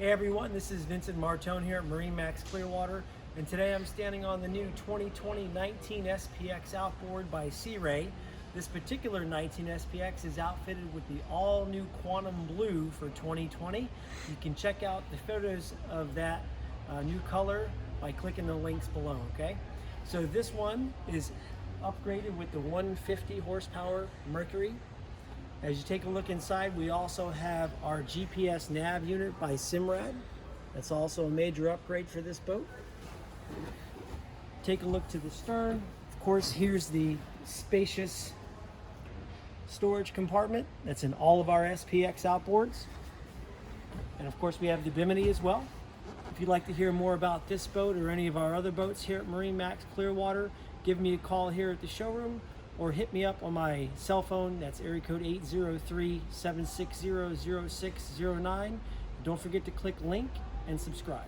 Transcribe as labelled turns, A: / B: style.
A: Hey everyone, this is Vincent Martone here at MarineMax Clearwater, and today I'm standing on the new 2020 19 SPX Outboard by Sea Ray. This particular 19 SPX is outfitted with the all-new Quantum Blue for 2020. You can check out the photos of that new color by clicking the links below, okay? So this one is upgraded with the 150 horsepower Mercury. As you take a look inside, we also have our GPS nav unit by Simrad. That's also a major upgrade for this boat. Take a look to the stern. Of course, here's the spacious storage compartment that's in all of our SPX outboards. And of course, we have the bimini as well. If you'd like to hear more about this boat or any of our other boats here at MarineMax Clearwater, give me a call here at the showroom, or hit me up on my cell phone. That's area code 803-760-0609. Don't forget to click link and subscribe.